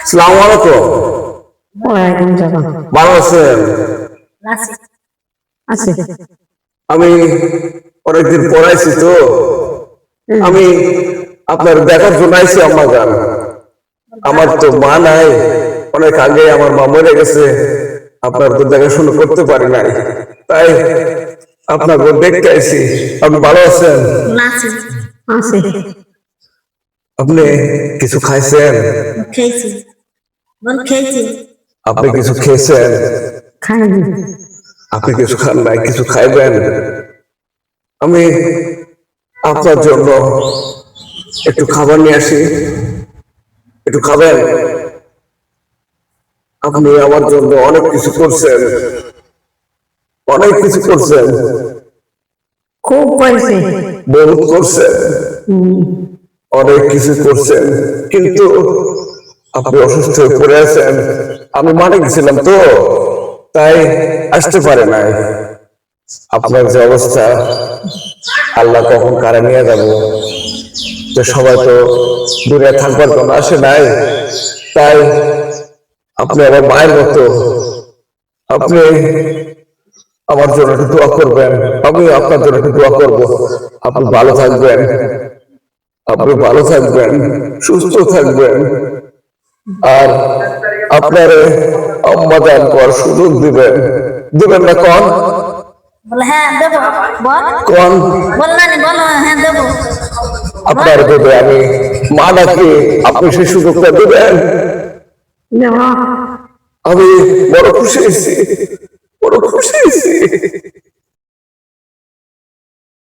আসসালামু আলাইকুম। ওয়ালাইকুম সালাম। ভালো আছেন? আছে। আমি অনেকদিন পড়াইছি তো, আমি আপনার দেখার জন্য আইছি। আম্মা জান, আমার তো মা নাই, অনেক আগে আমার মা মরে গেছে। আপনার তো দেখাশোনা করতে পারি নাই, তাই আপনার দেখতে আইছি। আপনি ভালো আছেন? আছে। আপনি কিছু খাইছেন? খেয়েছি। আপনি কিছু খেয়েছেন? খাইনি। আপনি কিছু খান নাই, কিছু খাইবেন? আমি আপনার জন্য একটু খাবার নিয়ে আসি, একটু খাবেন? আপনি আমার জন্য অনেক কিছু করছেন, অনেক কিছু করছেন, খুব পাইছে। বহুত করছেন, অনেক কিছু করছেন, কিন্তু আপনি অসুস্থ হয়ে পড়ে আছেন। আমি মারা গেছিলাম তো, তাই আসতে পারে নাই। আপনার যে অবস্থা, আল্লাহ কখন কারে নিয়ে যাবো, তো সবাই তো দূরে থাকবার জন্য আসে নাই, তাই আপনি আমার মায়ের মতো, আপনি আমার জন্য একটু দোয়া করবেন, আমি আপনার জন্য একটু দোয়া করবো। আপনি ভালো থাকবেন, আপনি ভালো থাকবেন, সুস্থ থাকবেন, আর আপনার আম্মা জান করার সুযোগ দিবেন, দিবেন না? কন বলে হ্যাঁ দেবো, বল কন বল না বলো হ্যাঁ দেবো। আপনার দেবে, আমি মা নাকি, আপনি সেই সুযোগটা দেবেন? নেওয়া। আমি বড় খুশি হয়েছি, বড় খুশি হয়েছি।